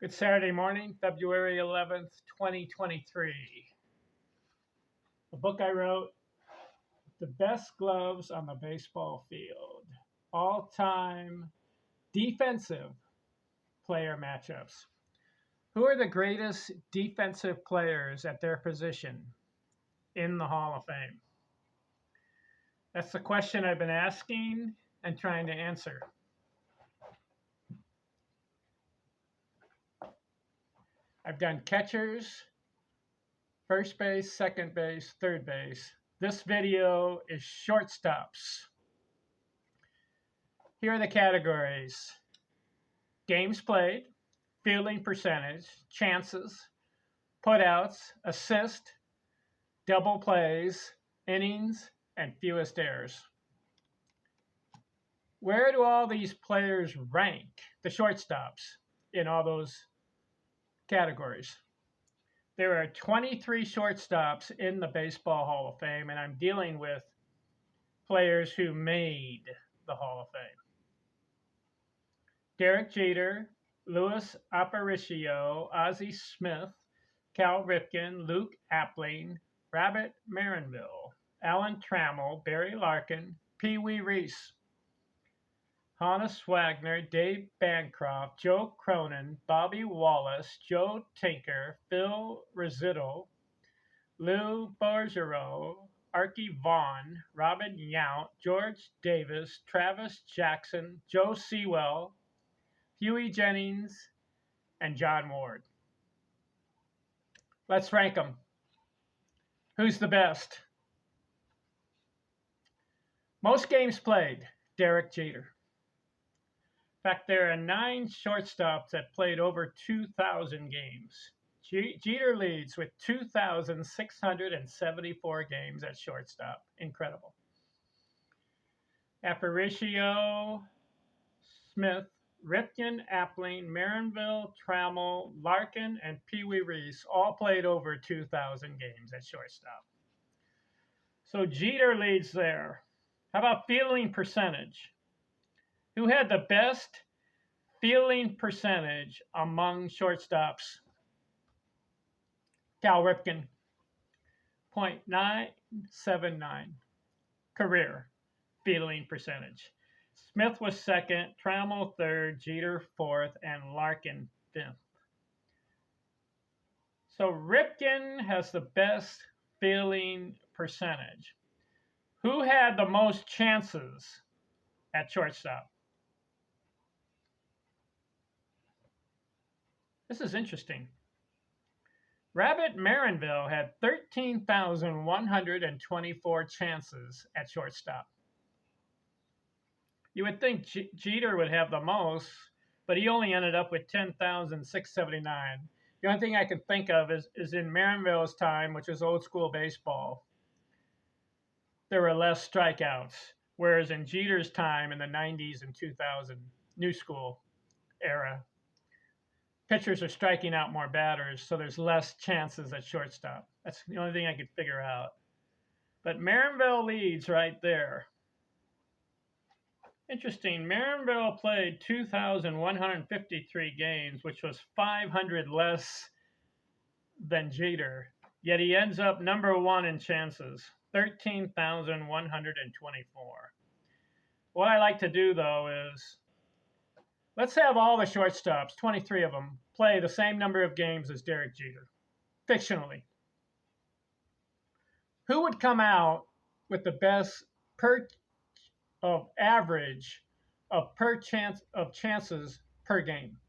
Good Saturday morning, February 11th, 2023. The book I wrote, The Best Gloves on the Baseball Field, All-Time Defensive Player Matchups. Who are the greatest defensive players at their position in the Hall of Fame? That's the question I've been asking and trying to answer. I've done catchers, first base, second base, third base. This video is shortstops. Here are the categories: games played, fielding percentage, chances, putouts, assist, double plays, innings, and fewest errors. Where do all these players rank, the shortstops, in all those categories? There are 23 shortstops in the Baseball Hall of Fame, and I'm dealing with players who made the Hall of Fame. Derek Jeter, Louis Aparicio, Ozzie Smith, Cal Ripken, Luke Appling, Rabbit Marinville, Alan Trammell, Barry Larkin, Pee Wee Reese, Honus Wagner, Dave Bancroft, Joe Cronin, Bobby Wallace, Joe Tinker, Phil Rizzuto, Lou Bergeron, Archie Vaughn, Robin Yount, George Davis, Travis Jackson, Joe Sewell, Huey Jennings, and John Ward. Let's rank them. Who's the best? Most games played, Derek Jeter. In fact, there are 9 shortstops that played over 2,000 games. Jeter leads with 2,674 games at shortstop. Incredible. Aparicio, Smith, Ripken, Appling, Marinville, Trammell, Larkin, and Pee Wee Reese all played over 2,000 games at shortstop. So Jeter leads there. How about fielding percentage? Who had the best fielding percentage among shortstops? Cal Ripken, .979 career fielding percentage. Smith was second, Trammell third, Jeter fourth, and Larkin fifth. So Ripken has the best fielding percentage. Who had the most chances at shortstop? This is interesting. Rabbit Marinville had 13,124 chances at shortstop. You would think Jeter would have the most, but he only ended up with 10,679. The only thing I can think of is in Marinville's time, which was old school baseball, there were less strikeouts, whereas in Jeter's time in the 90s and 2000, new school era, pitchers are striking out more batters, so there's less chances at shortstop. That's the only thing I could figure out. But Marinville leads right there. Interesting, Marinville played 2,153 games, which was 500 less than Jeter, yet he ends up number 1 in chances, 13,124. What I like to do, though, is let's have all the shortstops, 23 of them, play the same number of games as Derek Jeter, fictionally. Who would come out with the best average of chances per game?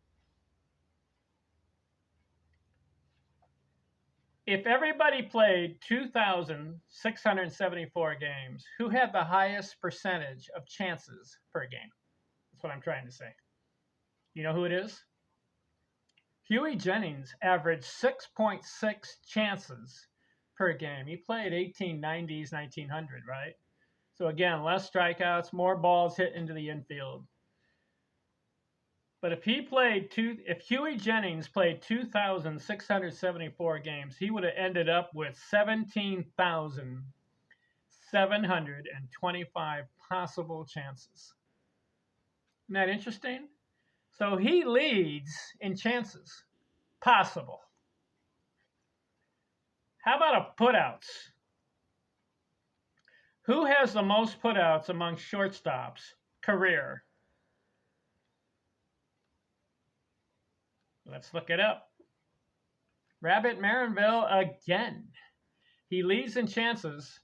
If everybody played 2,674 games, who had the highest percentage of chances per game? That's what I'm trying to say. You know who it is? Huey Jennings averaged 6.6 chances per game. He played 1890s, 1900, right? So again, less strikeouts, more balls hit into the infield. But if Huey Jennings played 2,674 games, he would have ended up with 17,725 possible chances. Isn't that interesting? So he leads in chances possible. How about a putouts? Who has the most putouts among shortstops career? Let's look it up. Rabbit Marinville again. He leads in chances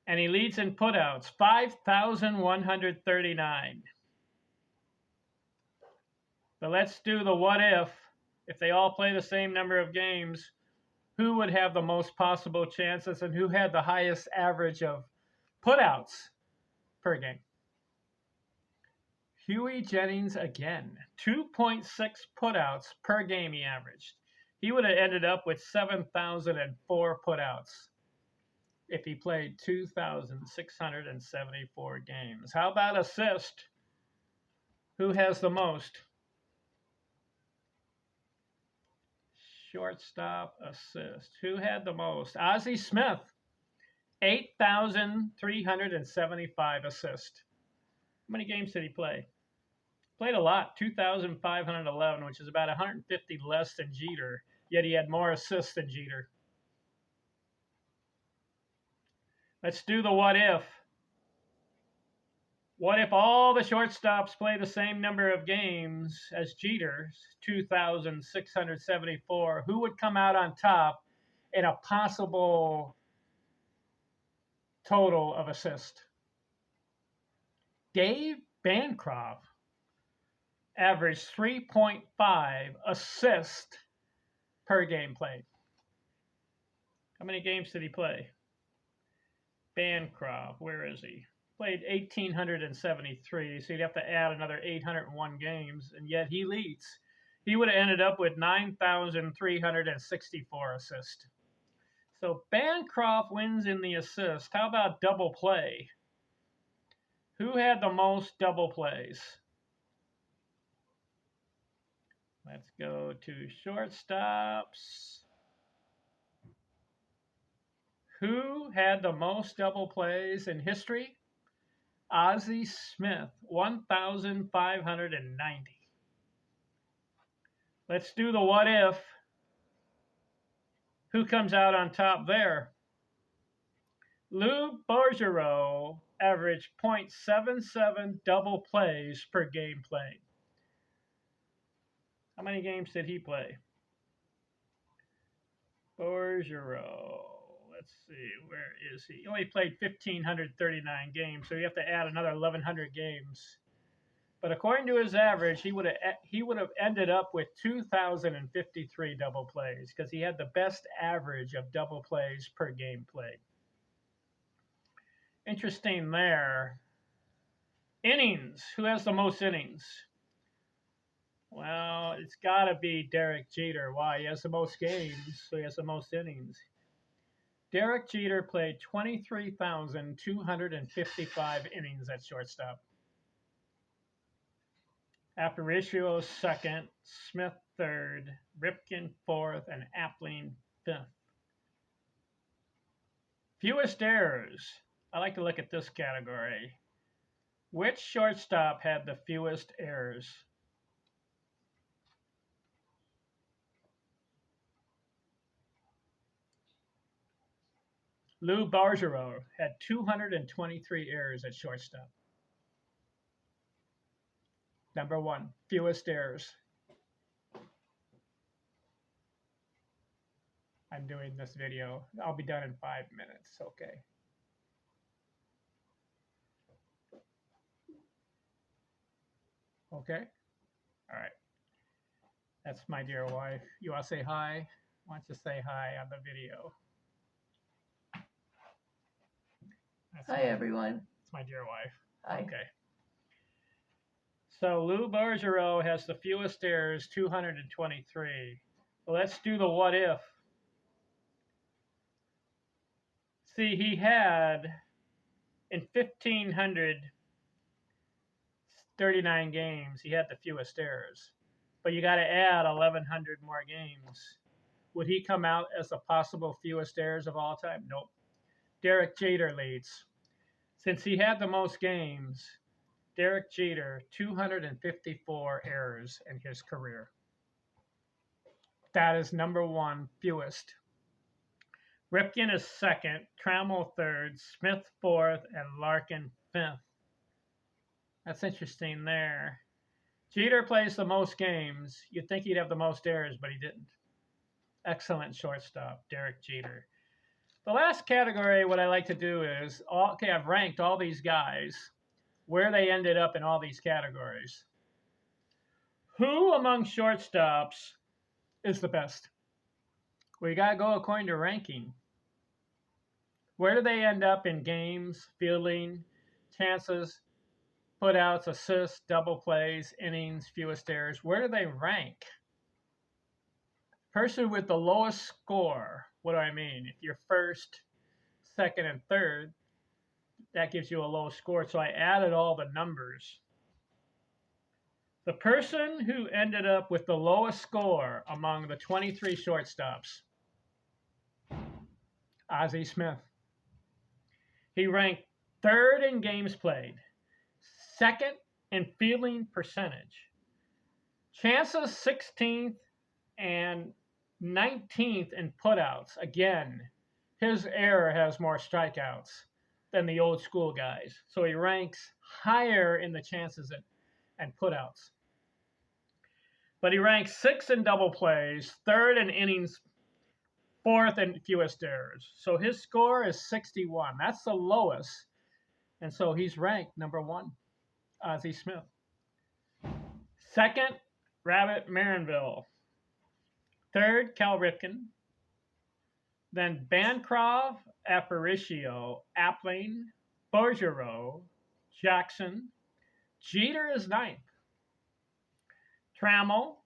and he leads in putouts, 5,139. But let's do the what if they all play the same number of games, who would have the most possible chances and who had the highest average of putouts per game? Huey Jennings again, 2.6 putouts per game he averaged. He would have ended up with 7,004 putouts if he played 2,674 games. How about assist? Who has the most? Shortstop assist. Who had the most? Ozzie Smith, 8,375 assists. How many games did he play? Played a lot, 2,511, which is about 150 less than Jeter, yet he had more assists than Jeter. Let's do the what if. What if all the shortstops play the same number of games as Jeter, 2,674? Who would come out on top in a possible total of assists? Dave Bancroft averaged 3.5 assists per game played. How many games did he play? Bancroft, where is he? Played 1,873, so you'd have to add another 801 games, and yet he leads. He would have ended up with 9,364 assists. So Bancroft wins in the assist. How about double play? Who had the most double plays? Let's go to shortstops. Who had the most double plays in history? Ozzie Smith, 1,590. Let's do the what if. Who comes out on top there? Lou Bergeron averaged .77 double plays per game played. How many games did he play? Bergeron. Let's see, where is he? He only played 1,539 games, so you have to add another 1,100 games. But according to his average, he would have ended up with 2,053 double plays because he had the best average of double plays per game played. Interesting there. Innings. Who has the most innings? Well, it's got to be Derek Jeter. Why? He has the most games, so he has the most innings. Derek Jeter played 23,255 innings at shortstop. Aparicio second, Smith third, Ripken fourth, and Appling fifth. Fewest errors. I like to look at this category. Which shortstop had the fewest errors? Lou Bergeron had 223 errors at shortstop. Number one, fewest errors. I'm doing this video. I'll be done in 5 minutes, okay? Okay? All right. That's my dear wife. You want to say hi? Why don't you say hi on the video? Hi, everyone. It's my dear wife. Hi. Okay. So Lou Bergeron has the fewest errors, 223. Well, let's do the what if. See, he had, in 1,539 games, he had the fewest errors. But you got to add 1,100 more games. Would he come out as the possible fewest errors of all time? Nope. Derek Jeter leads. Since he had the most games, Derek Jeter, 254 errors in his career. That is number one fewest. Ripken is second, Trammell third, Smith fourth, and Larkin fifth. That's interesting there. Jeter plays the most games. You'd think he'd have the most errors, but he didn't. Excellent shortstop, Derek Jeter. The last category, what I like to do is, I've ranked all these guys, where they ended up in all these categories. Who among shortstops is the best? We got to go according to ranking. Where do they end up in games, fielding, chances, putouts, assists, double plays, innings, fewest errors? Where do they rank? Person with the lowest score, what do I mean? If you're first, second, and third, that gives you a low score. So I added all the numbers. The person who ended up with the lowest score among the 23 shortstops, Ozzie Smith. He ranked third in games played, second in fielding percentage, chances 16th and 19th in putouts. Again, his era has more strikeouts than the old school guys. So he ranks higher in the chances and putouts. But he ranks sixth in double plays, third in innings, fourth in fewest errors. So his score is 61. That's the lowest. And so he's ranked number one, Ozzie Smith. Second, Rabbit Marinville. Third, Cal Ripken. Then Bancroft, Aparicio, Appling, Bergeron, Jackson. Jeter is ninth. Trammell,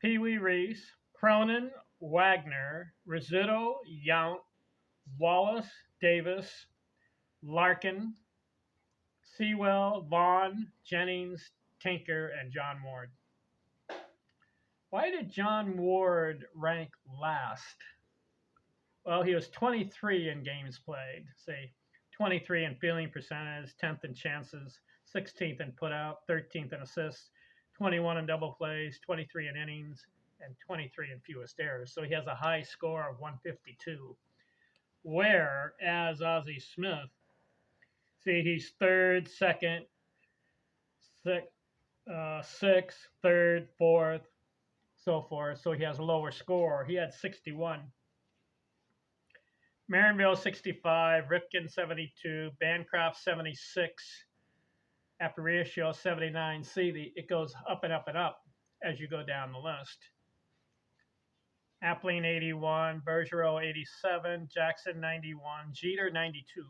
Pee Wee Reese, Cronin, Wagner, Rizzuto, Yount, Wallace, Davis, Larkin, Sewell, Vaughn, Jennings, Tinker, and John Ward. Why did John Ward rank last? Well, he was 23 in games played. Say 23 in fielding percentage, 10th in chances, 16th in putout, 13th in assists, 21 in double plays, 23 in innings, and 23 in fewest errors. So he has a high score of 152. Whereas Ozzie Smith, see, he's third, second, sixth, third, fourth, so forth. So he has a lower score. He had 61. Marinville 65, Ripken 72, Bancroft 76, Aparicio 79. See, it goes up and up and up as you go down the list. Appling 81, Bergeron 87, Jackson 91, Jeter 92,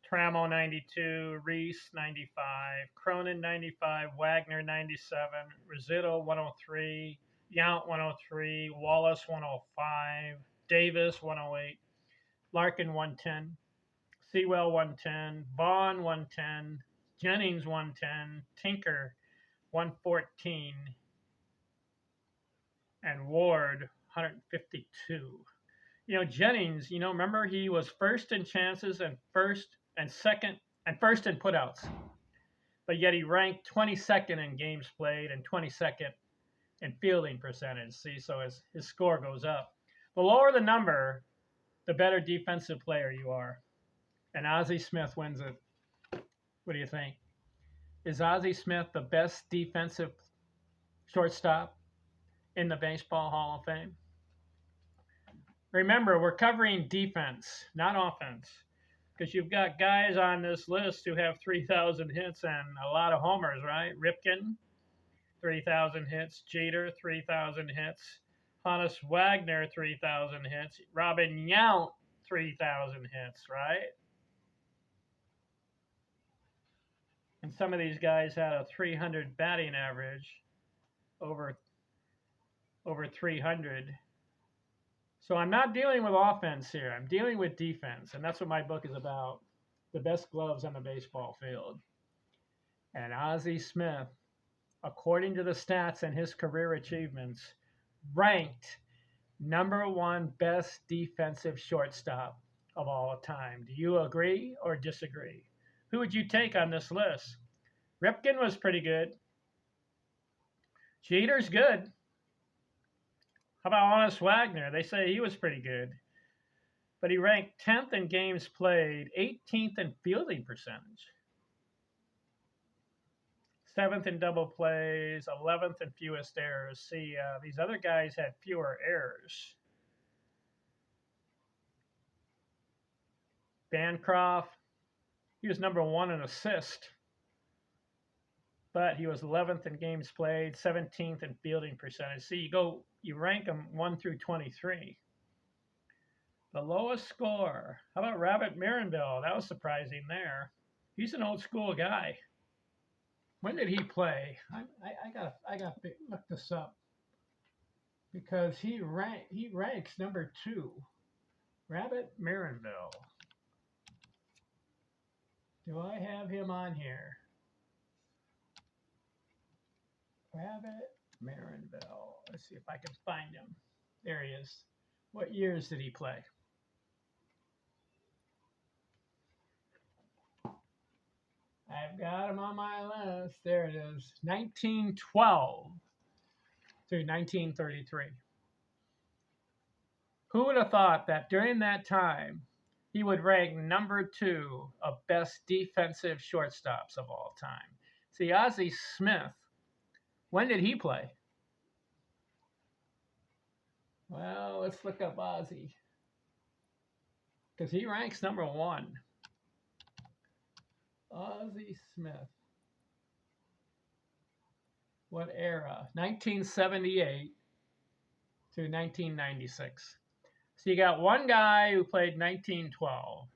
Trammell 92, Reese 95, Cronin 95, Wagner 97, Rizzuto 103, Yount 103, Wallace 105, Davis 108, Larkin 110, Sewell 110, Vaughn 110, Jennings 110, Tinker 114, and Ward 152. Jennings, remember he was first in chances and first and second and first in putouts. But yet he ranked 22nd in games played and 22nd in fielding percentage. See, so his score goes up. The lower the number, the better defensive player you are. And Ozzie Smith wins it. What do you think? Is Ozzie Smith the best defensive shortstop in the Baseball Hall of Fame? Remember, we're covering defense, not offense. Because you've got guys on this list who have 3,000 hits and a lot of homers, right? Ripken, 3,000 hits. Jeter, 3,000 hits. Honus Wagner, 3,000 hits. Robin Yount, 3,000 hits, right? And some of these guys had a 300 batting average, over 300. So I'm not dealing with offense here. I'm dealing with defense, and that's what my book is about. The best gloves on the baseball field. And Ozzie Smith, according to the stats and his career achievements, ranked number one best defensive shortstop of all time. Do you agree or disagree? Who would you take on this list? Ripken was pretty good. Jeter's good. How about Honest Wagner? They say he was pretty good. But he ranked 10th in games played, 18th in fielding percentage, 7th in double plays, 11th in fewest errors. See, these other guys had fewer errors. Bancroft, he was number 1 in assist, but he was 11th in games played, 17th in fielding percentage. See, you rank them 1 through 23. The lowest score. How about Rabbit Marinville? That was surprising there. He's an old school guy. When did he play? I got to look this up because he ranks number 2. Rabbit Marinville. Do I have him on here? Rabbit Marinville. Let's see if I can find him. There he is. What years did he play? I've got him on my list. There it is. 1912 through 1933. Who would have thought that during that time he would rank number 2 of best defensive shortstops of all time? See, Ozzie Smith, when did he play? Well, let's look up Ozzie because he ranks number 1. Ozzie Smith. What era? 1978 to 1996. So you got one guy who played 1912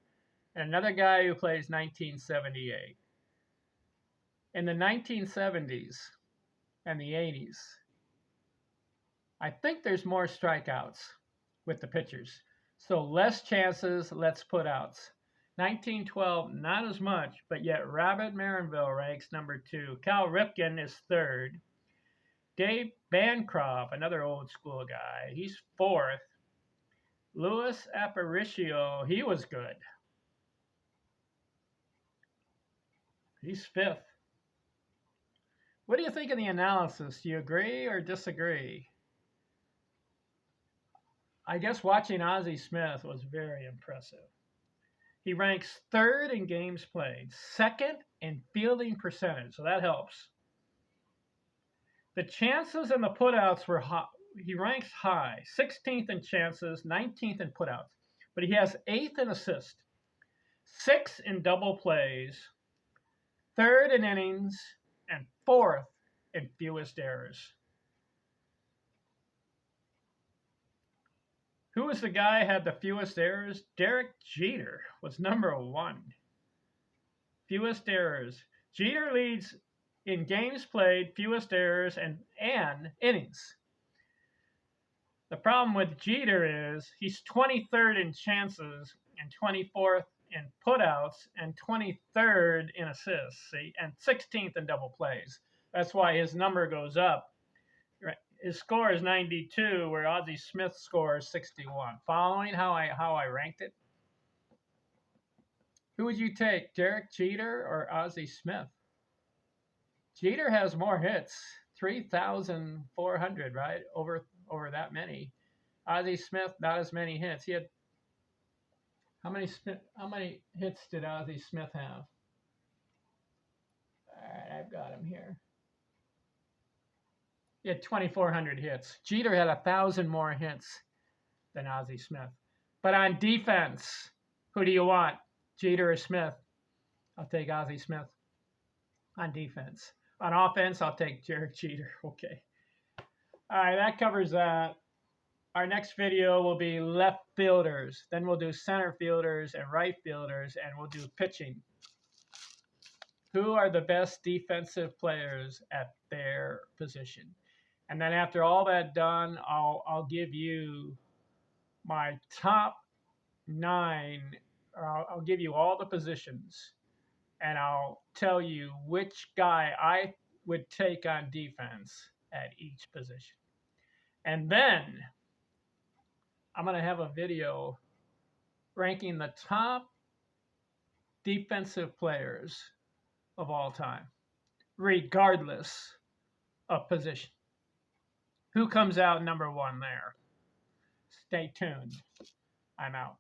and another guy who plays 1978. In the 1970s and the 80s, I think there's more strikeouts with the pitchers. So less chances, less putouts. 1912, not as much, but yet Rabbit Marinville ranks number 2. Cal Ripken is 3rd. Dave Bancroft, another old school guy, he's 4th. Louis Aparicio, he was good. He's 5th. What do you think of the analysis? Do you agree or disagree? I guess watching Ozzie Smith was very impressive. He ranks 3rd in games played, 2nd in fielding percentage, so that helps. The chances and the putouts were high. He ranks high, 16th in chances, 19th in putouts, but he has 8th in assists, 6th in double plays, 3rd in innings, and 4th in fewest errors. Who was the guy who had the fewest errors? Derek Jeter was number 1. Fewest errors. Jeter leads in games played, fewest errors, and innings. The problem with Jeter is he's 23rd in chances and 24th in putouts and 23rd in assists, see, and 16th in double plays. That's why his number goes up. His score is 92, where Ozzie Smith's score is 61. Following how I ranked it? Who would you take, Derek Jeter or Ozzie Smith? Jeter has more hits, 3,400, right? Over that many. Ozzie Smith, not as many hits. He had how many hits did Ozzie Smith have? All right, I've got him here. He had 2,400 hits. Jeter had 1,000 more hits than Ozzie Smith. But on defense, who do you want, Jeter or Smith? I'll take Ozzie Smith on defense. On offense, I'll take Derek Jeter. Okay. All right, that covers that. Our next video will be left fielders. Then we'll do center fielders and right fielders, and we'll do pitching. Who are the best defensive players at their position? And then after all that done, I'll give you my top 9, or I'll give you all the positions, and I'll tell you which guy I would take on defense at each position. And then I'm going to have a video ranking the top defensive players of all time, regardless of position. Who comes out number one there? Stay tuned. I'm out.